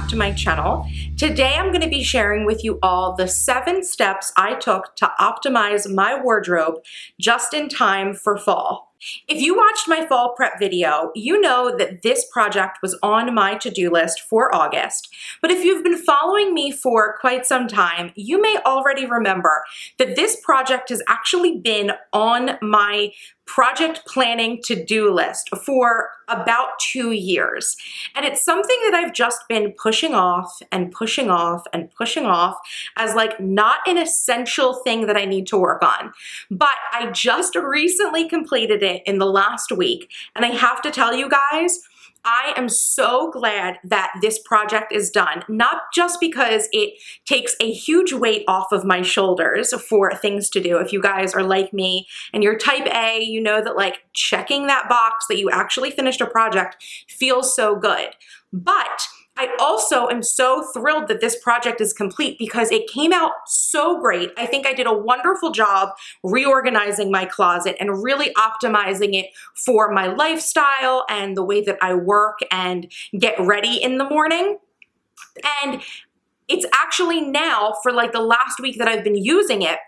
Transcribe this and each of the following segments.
to my channel. Today I'm going to be sharing with you all the 7 steps I took to optimize my wardrobe just in time for fall. If you watched my fall prep video, you know that this project was on my to-do list for August. But if you've been following me for quite some time, you may already remember that this project has actually been on my project planning to-do list for about 2 years. And it's something that I've just been pushing off and pushing off and pushing off as like not an essential thing that I need to work on. But I just recently completed it in the last week. And I have to tell you guys, I am so glad that this project is done, not just because it takes a huge weight off of my shoulders for things to do. If you guys are like me and you're type A, you know that like checking that box that you actually finished a project feels so good. But I also am so thrilled that this project is complete because it came out so great. I think I did a wonderful job reorganizing my closet and really optimizing it for my lifestyle and the way that I work and get ready in the morning. And it's actually now, for like the last week that I've been using it,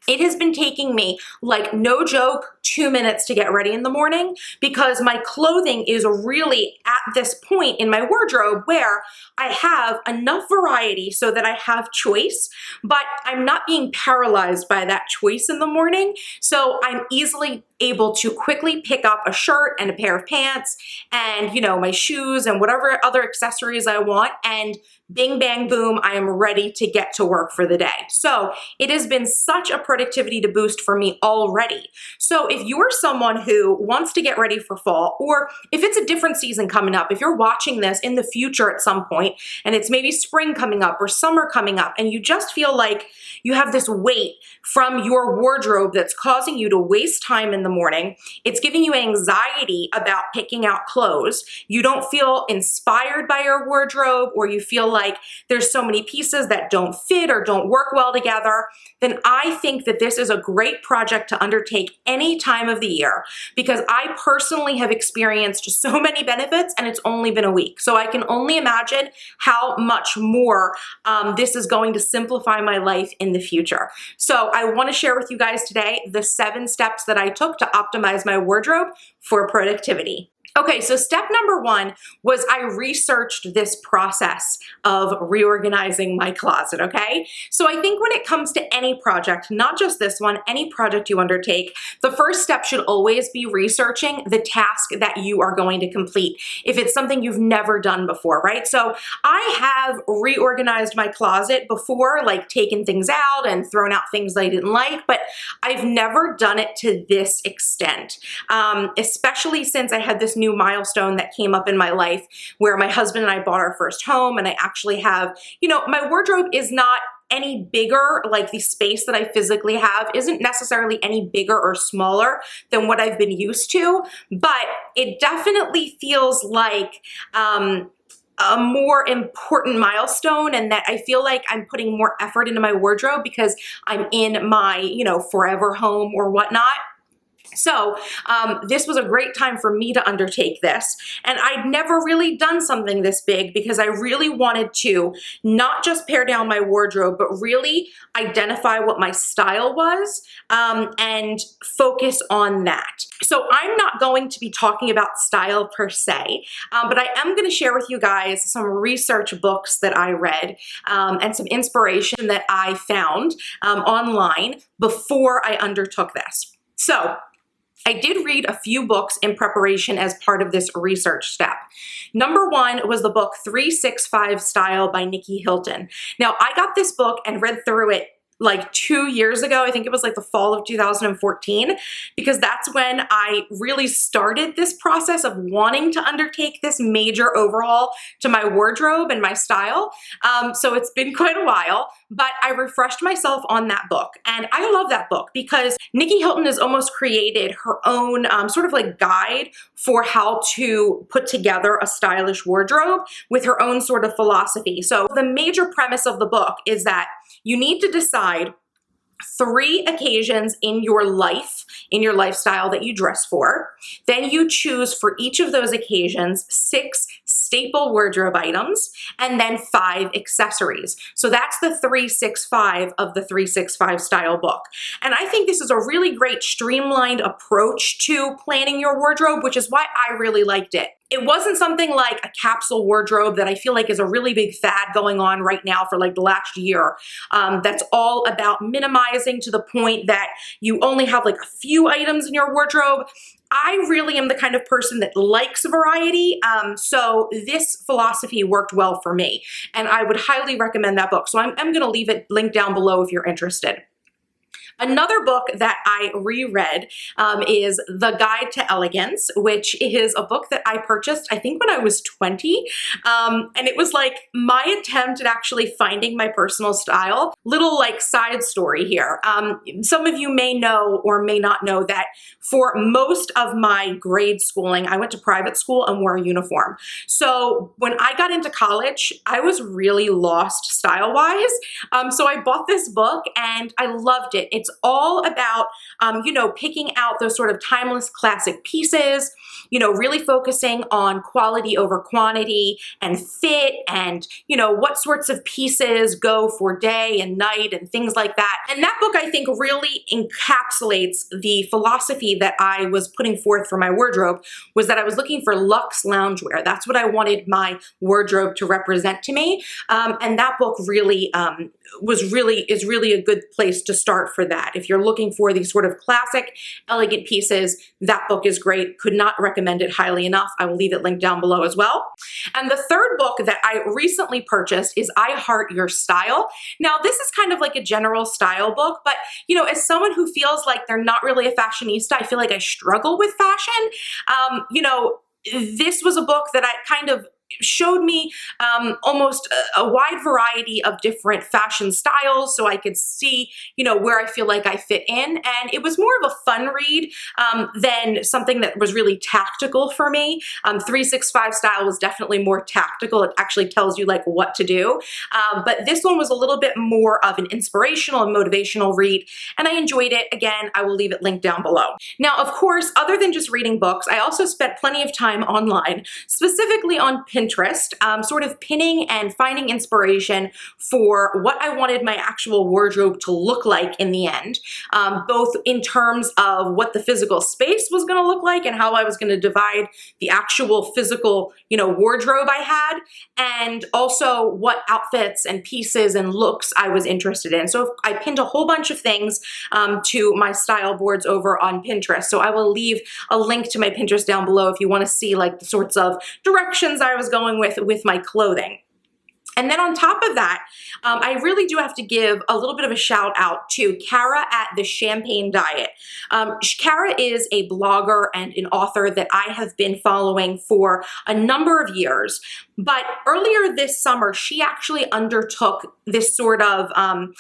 it has been taking me, like no joke, 2 minutes to get ready in the morning because my clothing is really at this point in my wardrobe where I have enough variety so that I have choice, but I'm not being paralyzed by that choice in the morning. So I'm easily able to quickly pick up a shirt and a pair of pants and, you know, my shoes and whatever other accessories I want, and bing, bang, boom, I am ready to get to work for the day. So it has been such a productivity to boost for me already. So if you're someone who wants to get ready for fall, or if it's a different season coming up, if you're watching this in the future at some point, and it's maybe spring coming up or summer coming up, and you just feel like you have this weight from your wardrobe that's causing you to waste time in the morning, it's giving you anxiety about picking out clothes, you don't feel inspired by your wardrobe, or you feel like there's so many pieces that don't fit or don't work well together, then I think that this is a great project to undertake any time of the year because I personally have experienced so many benefits and it's only been a week. So I can only imagine how much more this is going to simplify my life in the future. So I want to share with you guys today the 7 steps that I took to optimize my wardrobe for productivity. Okay, so step number 1 was I researched this process of reorganizing my closet, okay? So I think when it comes to any project, not just this one, any project you undertake, the first step should always be researching the task that you are going to complete if it's something you've never done before, right? So I have reorganized my closet before, like taken things out and thrown out things I didn't like, but I've never done it to this extent, especially since I had this new milestone that came up in my life where my husband and I bought our first home, and I actually have, you know, my wardrobe is not any bigger, like the space that I physically have isn't necessarily any bigger or smaller than what I've been used to, but it definitely feels like a more important milestone, and that I feel like I'm putting more effort into my wardrobe because I'm in my, you know, forever home or whatnot. So this was a great time for me to undertake this, and I'd never really done something this big because I really wanted to not just pare down my wardrobe, but really identify what my style was and focus on that. So I'm not going to be talking about style per se, but I am going to share with you guys some research books that I read and some inspiration that I found online before I undertook this. So I did read a few books in preparation as part of this research step. Number 1 was the book 365 Style by Nikki Hilton. Now, I got this book and read through it like 2 years ago. I think it was like the fall of 2014, because that's when I really started this process of wanting to undertake this major overhaul to my wardrobe and my style. So it's been quite a while, but I refreshed myself on that book. And I love that book because Nikki Hilton has almost created her own sort of like guide for how to put together a stylish wardrobe with her own sort of philosophy. So the major premise of the book is that you need to decide 3 occasions in your life, in your lifestyle that you dress for. Then you choose for each of those occasions 6 staple wardrobe items and then 5 accessories. So that's the 365 of the 365 style book. And I think this is a really great streamlined approach to planning your wardrobe, which is why I really liked it. It wasn't something like a capsule wardrobe that I feel like is a really big fad going on right now for like the last year. That's all about minimizing to the point that you only have like a few items in your wardrobe. I really am the kind of person that likes variety, so this philosophy worked well for me, and I would highly recommend that book. So I'm going to leave it linked down below if you're interested. Another book that I reread is The Guide to Elegance, which is a book that I purchased, I think, when I was 20. And it was like my attempt at actually finding my personal style. Little like side story here. Some of you may know or may not know that for most of my grade schooling, I went to private school and wore a uniform. So when I got into college, I was really lost style-wise. So I bought this book and I loved it. It's all about, picking out those sort of timeless classic pieces, really focusing on quality over quantity and fit and, what sorts of pieces go for day and night and things like that. And that book, I think, really encapsulates the philosophy that I was putting forth for my wardrobe, was that I was looking for luxe loungewear. That's what I wanted my wardrobe to represent to me. And that book really is really a good place to start for that. If you're looking for these sort of classic, elegant pieces, that book is great. Could not recommend it highly enough. I will leave it linked down below as well. And the third book that I recently purchased is I Heart Your Style. Now, this is kind of like a general style book, but as someone who feels like they're not really a fashionista, I feel like I struggle with fashion. This was a book that I kind of showed me almost a wide variety of different fashion styles so I could see, where I feel like I fit in. And it was more of a fun read than something that was really tactical for me. 365 style was definitely more tactical. It actually tells you like what to do. But this one was a little bit more of an inspirational and motivational read, and I enjoyed it. Again, I will leave it linked down below. Now, of course, other than just reading books, I also spent plenty of time online, specifically on Pinterest, sort of pinning and finding inspiration for what I wanted my actual wardrobe to look like in the end, both in terms of what the physical space was going to look like and how I was going to divide the actual physical, wardrobe I had, and also what outfits and pieces and looks I was interested in. So I pinned a whole bunch of things to my style boards over on Pinterest. So I will leave a link to my Pinterest down below if you want to see like the sorts of directions I was going with my clothing. And then on top of that, I really do have to give a little bit of a shout out to Kara at The Champagne Diet. Kara is a blogger and an author that I have been following for a number of years. But earlier this summer, she actually undertook this sort of kind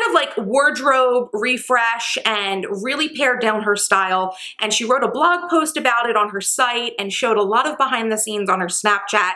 of like wardrobe refresh and really pared down her style. And she wrote a blog post about it on her site and showed a lot of behind the scenes on her Snapchat.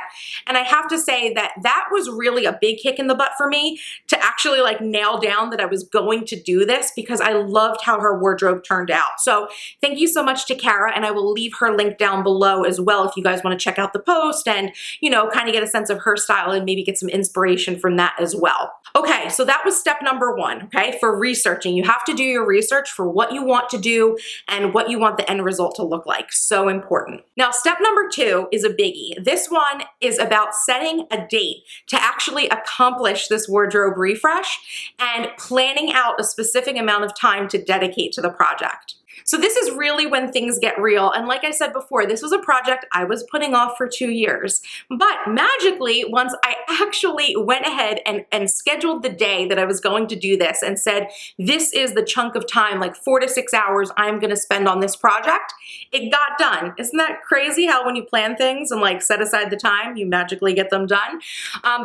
And I have to say that that was really a big kick in the butt for me to actually like nail down that I was going to do this, because I loved how her wardrobe turned out. So thank you so much to Kara, and I will leave her link down below as well if you guys want to check out the post and, kind of get a sense of her style and maybe get some inspiration from that as well. Okay, so that was step number 1, okay, for researching. You have to do your research for what you want to do and what you want the end result to look like. So important. Now, step number 2 is a biggie. This one is about setting a date to actually accomplish this wardrobe refresh and planning out a specific amount of time to dedicate to the project. So this is really when things get real. And like I said before, this was a project I was putting off for 2 years. But magically, once I actually went ahead and scheduled the day that I was going to do this and said, this is the chunk of time, like 4 to 6 hours I'm going to spend on this project, it got done. Isn't that crazy how when you plan things and like set aside the time, you magically get them done?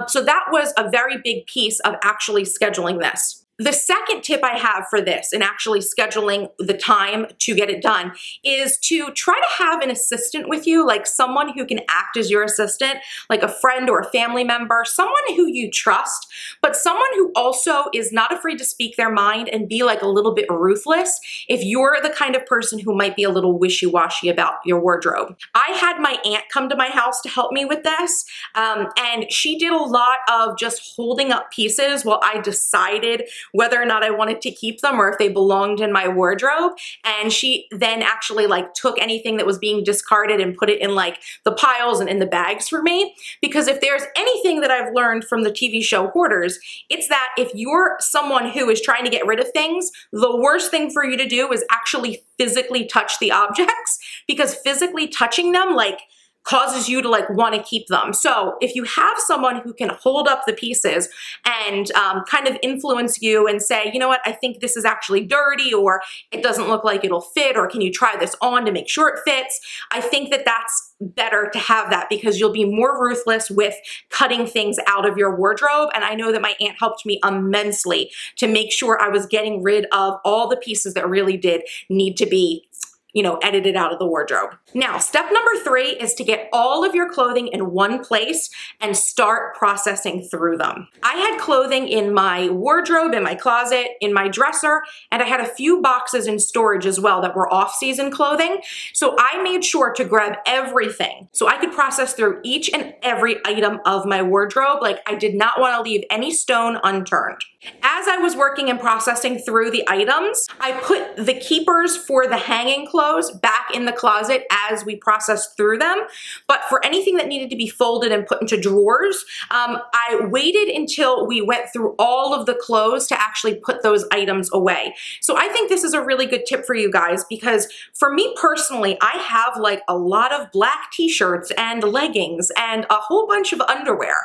So that was a very big piece of actually scheduling this. The second tip I have for this and actually scheduling the time to get it done is to try to have an assistant with you, like someone who can act as your assistant, like a friend or a family member, someone who you trust, but someone who also is not afraid to speak their mind and be like a little bit ruthless if you're the kind of person who might be a little wishy-washy about your wardrobe. I had my aunt come to my house to help me with this, and she did a lot of just holding up pieces while I decided whether or not I wanted to keep them or if they belonged in my wardrobe. And she then actually like took anything that was being discarded and put it in like the piles and in the bags for me. Because if there's anything that I've learned from the TV show Hoarders, it's that if you're someone who is trying to get rid of things, the worst thing for you to do is actually physically touch the objects, because physically touching them like causes you to like want to keep them. So if you have someone who can hold up the pieces and kind of influence you and say, you know what, I think this is actually dirty, or it doesn't look like it'll fit, or can you try this on to make sure it fits? I think that that's better to have that, because you'll be more ruthless with cutting things out of your wardrobe. And I know that my aunt helped me immensely to make sure I was getting rid of all the pieces that really did need to be, you know, edited out of the wardrobe. Now, step number 3 is to get all of your clothing in one place and start processing through them. I had clothing in my wardrobe, in my closet, in my dresser, and I had a few boxes in storage as well that were off-season clothing. So I made sure to grab everything so I could process through each and every item of my wardrobe. Like, I did not want to leave any stone unturned. As I was working and processing through the items, I put the keepers for the hanging clothes back in the closet as we processed through them. But for anything that needed to be folded and put into drawers, I waited until we went through all of the clothes to actually put those items away. So I think this is a really good tip for you guys, because for me personally, I have like a lot of black t-shirts and leggings and a whole bunch of underwear.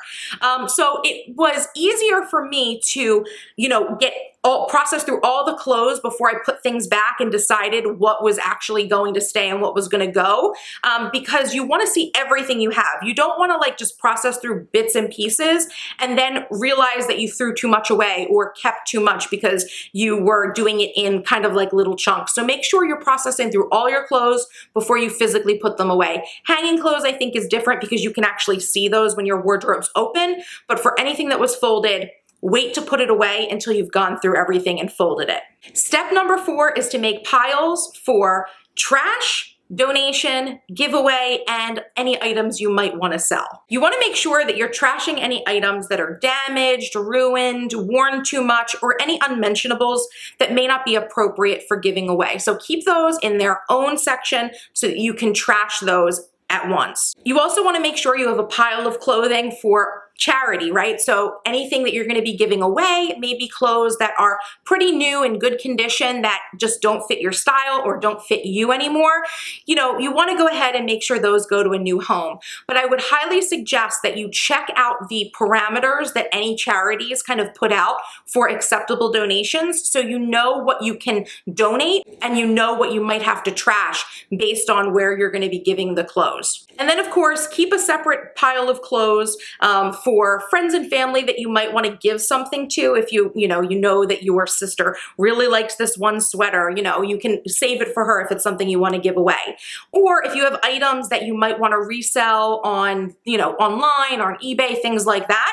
So it was easier for me to, you know, process through all the clothes before I put things back and decided what was actually going to stay and what was going to go, because you want to see everything you have. You don't want to like just process through bits and pieces and then realize that you threw too much away or kept too much because you were doing it in kind of like little chunks. So make sure you're processing through all your clothes before you physically put them away. Hanging clothes I think is different because you can actually see those when your wardrobe's open, but for anything that was folded, wait to put it away until you've gone through everything and folded it. Step number 4 is to make piles for trash, donation, giveaway, and any items you might want to sell. You want to make sure that you're trashing any items that are damaged, ruined, worn too much, or any unmentionables that may not be appropriate for giving away. So keep those in their own section so that you can trash those at once. You also want to make sure you have a pile of clothing for charity, right? So anything that you're going to be giving away, maybe clothes that are pretty new in good condition that just don't fit your style or don't fit you anymore, you know, you want to go ahead and make sure those go to a new home. But I would highly suggest that you check out the parameters that any charities kind of put out for acceptable donations, so you know what you can donate and you know what you might have to trash based on where you're going to be giving the clothes. And then of course, keep a separate pile of clothes for friends and family that you might want to give something to. If you know that your sister really likes this one sweater, you know, you can save it for her if it's something you want to give away. Or if you have items that you might want to resell on, you know, online or on eBay, things like that,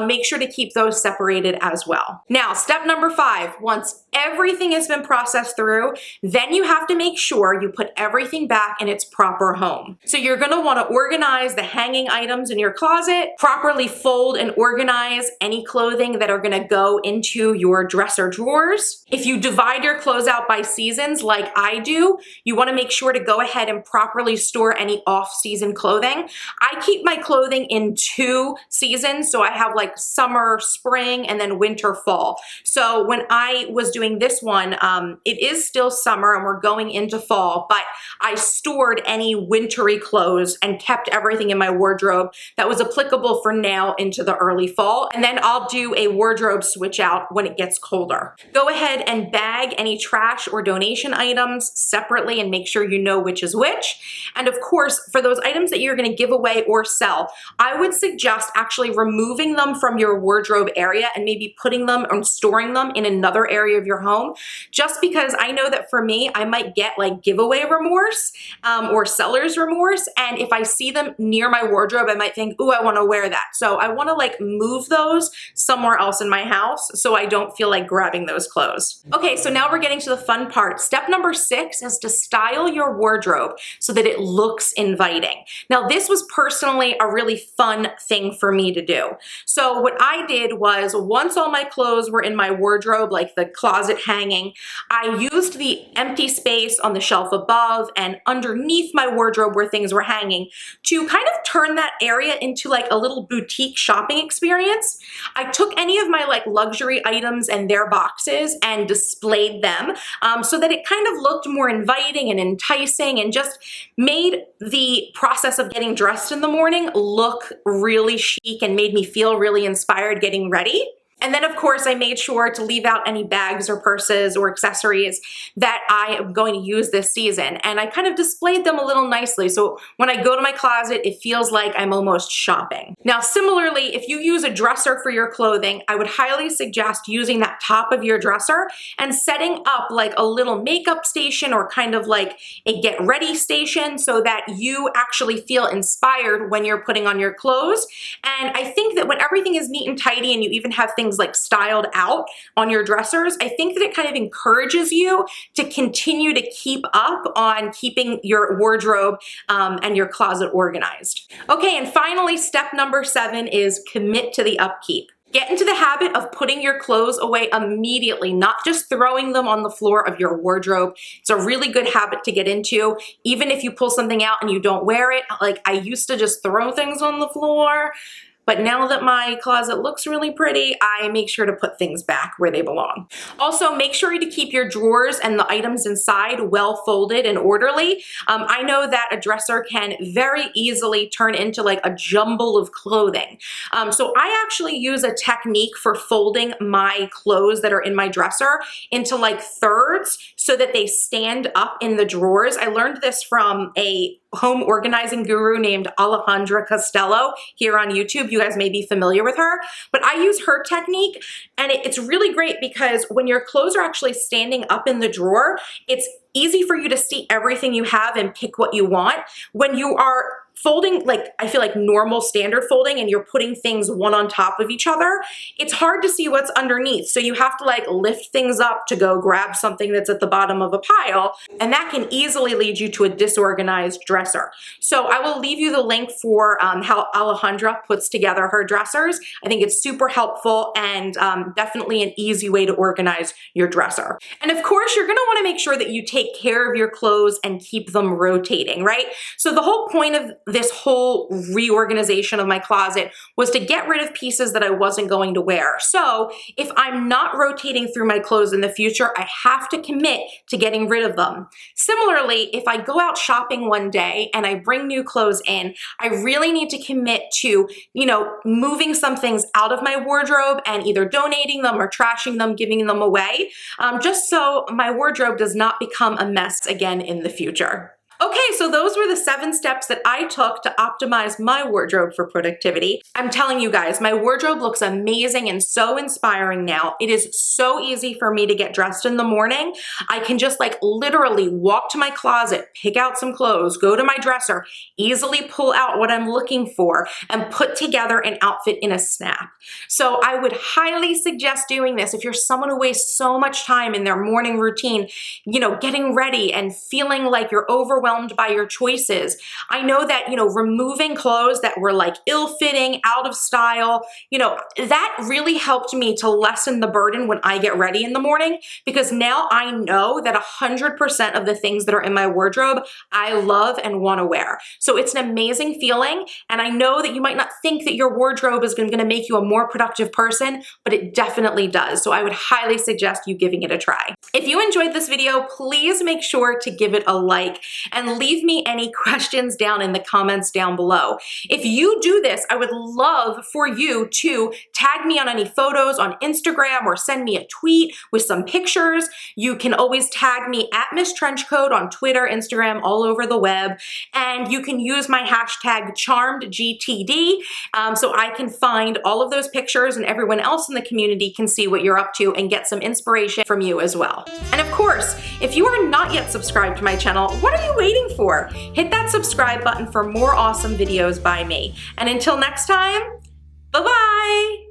make sure to keep those separated as well. Now, step number 5, once everything has been processed through, then you have to make sure you put everything back in its proper home. So you're going to want to organize the hanging items in your closet, properly fold and organize any clothing that are going to go into your dresser drawers. If you divide your clothes out by seasons like I do, you want to make sure to go ahead and properly store any off-season clothing. I keep my clothing in 2 seasons, so I have like summer, spring, and then winter, fall. So when I was doing this one, it is still summer and we're going into fall, but I stored any wintry clothes and kept everything in my wardrobe that was applicable for now into the early fall. And then I'll do a wardrobe switch out when it gets colder. Go ahead and bag any trash or donation items separately and make sure you know which is which. And of course, for those items that you're going to give away or sell, I would suggest actually removing them them from your wardrobe area and maybe putting them and storing them in another area of your home, just because I know that for me, I might get like giveaway remorse or seller's remorse. And if I see them near my wardrobe, I might think, ooh, I want to wear that. So I want to like move those somewhere else in my house so I don't feel like grabbing those clothes. Okay, so now we're getting to the fun part. Step number 6 is to style your wardrobe so that it looks inviting. Now, this was personally a really fun thing for me to do. So what I did was, once all my clothes were in my wardrobe, like the closet hanging, I used the empty space on the shelf above and underneath my wardrobe where things were hanging to kind of turn that area into like a little boutique shopping experience. I took any of my like luxury items and their boxes and displayed them so that it kind of looked more inviting and enticing and just made the process of getting dressed in the morning look really chic and made me feel really inspired getting ready. And then of course I made sure to leave out any bags or purses or accessories that I am going to use this season. And I kind of displayed them a little nicely. So when I go to my closet, it feels like I'm almost shopping. Now, similarly, if you use a dresser for your clothing, I would highly suggest using that top of your dresser and setting up like a little makeup station or kind of like a get ready station so that you actually feel inspired when you're putting on your clothes. And I think that when everything is neat and tidy and you even have things like styled out on your dressers, I think that it kind of encourages you to continue to keep up on keeping your wardrobe and your closet organized. Okay, and finally, step number 7 is commit to the upkeep. Get into the habit of putting your clothes away immediately, not just throwing them on the floor of your wardrobe. It's a really good habit to get into. Even if you pull something out and you don't wear it, like I used to just throw things on the floor. But now that my closet looks really pretty, I make sure to put things back where they belong. Also, make sure to keep your drawers and the items inside well folded and orderly. I know that a dresser can very easily turn into like a jumble of clothing. So I actually use a technique for folding my clothes that are in my dresser into like thirds so that they stand up in the drawers. I learned this from a home organizing guru named Alejandra Costello here on YouTube. You guys may be familiar with her, but I use her technique and it's really great because when your clothes are actually standing up in the drawer, it's easy for you to see everything you have and pick what you want. When you are folding, like I feel like normal standard folding and you're putting things one on top of each other, it's hard to see what's underneath. So you have to like lift things up to go grab something that's at the bottom of a pile, and that can easily lead you to a disorganized dresser. So I will leave you the link for how Alejandra puts together her dressers. I think it's super helpful and definitely an easy way to organize your dresser. And of course, you're gonna wanna make sure that you take care of your clothes and keep them rotating, right? So the whole point of this whole reorganization of my closet was to get rid of pieces that I wasn't going to wear. So if I'm not rotating through my clothes in the future, I have to commit to getting rid of them. Similarly, if I go out shopping one day and I bring new clothes in, I really need to commit to, moving some things out of my wardrobe and either donating them or trashing them, giving them away, just so my wardrobe does not become a mess again in the future. Okay, so those were the 7 steps that I took to optimize my wardrobe for productivity. I'm telling you guys, my wardrobe looks amazing and so inspiring now. It is so easy for me to get dressed in the morning. I can just like literally walk to my closet, pick out some clothes, go to my dresser, easily pull out what I'm looking for, and put together an outfit in a snap. So I would highly suggest doing this if you're someone who wastes so much time in their morning routine, getting ready and feeling like you're overwhelmed by your choices. I know that, removing clothes that were like ill-fitting, out of style, that really helped me to lessen the burden when I get ready in the morning, because now I know that 100% of the things that are in my wardrobe, I love and want to wear. So it's an amazing feeling. And I know that you might not think that your wardrobe is going to make you a more productive person, but it definitely does. So I would highly suggest you giving it a try. If you enjoyed this video, please make sure to give it a like. And and leave me any questions down in the comments down below. If you do this, I would love for you to tag me on any photos on Instagram or send me a tweet with some pictures. You can always tag me at MissTrenchcoat on Twitter, Instagram, all over the web. And you can use my hashtag CharmedGTD so I can find all of those pictures and everyone else in the community can see what you're up to and get some inspiration from you as well. And of course, if you are not yet subscribed to my channel, what are you waiting for? Hit that subscribe button for more awesome videos by me. And until next time, bye-bye!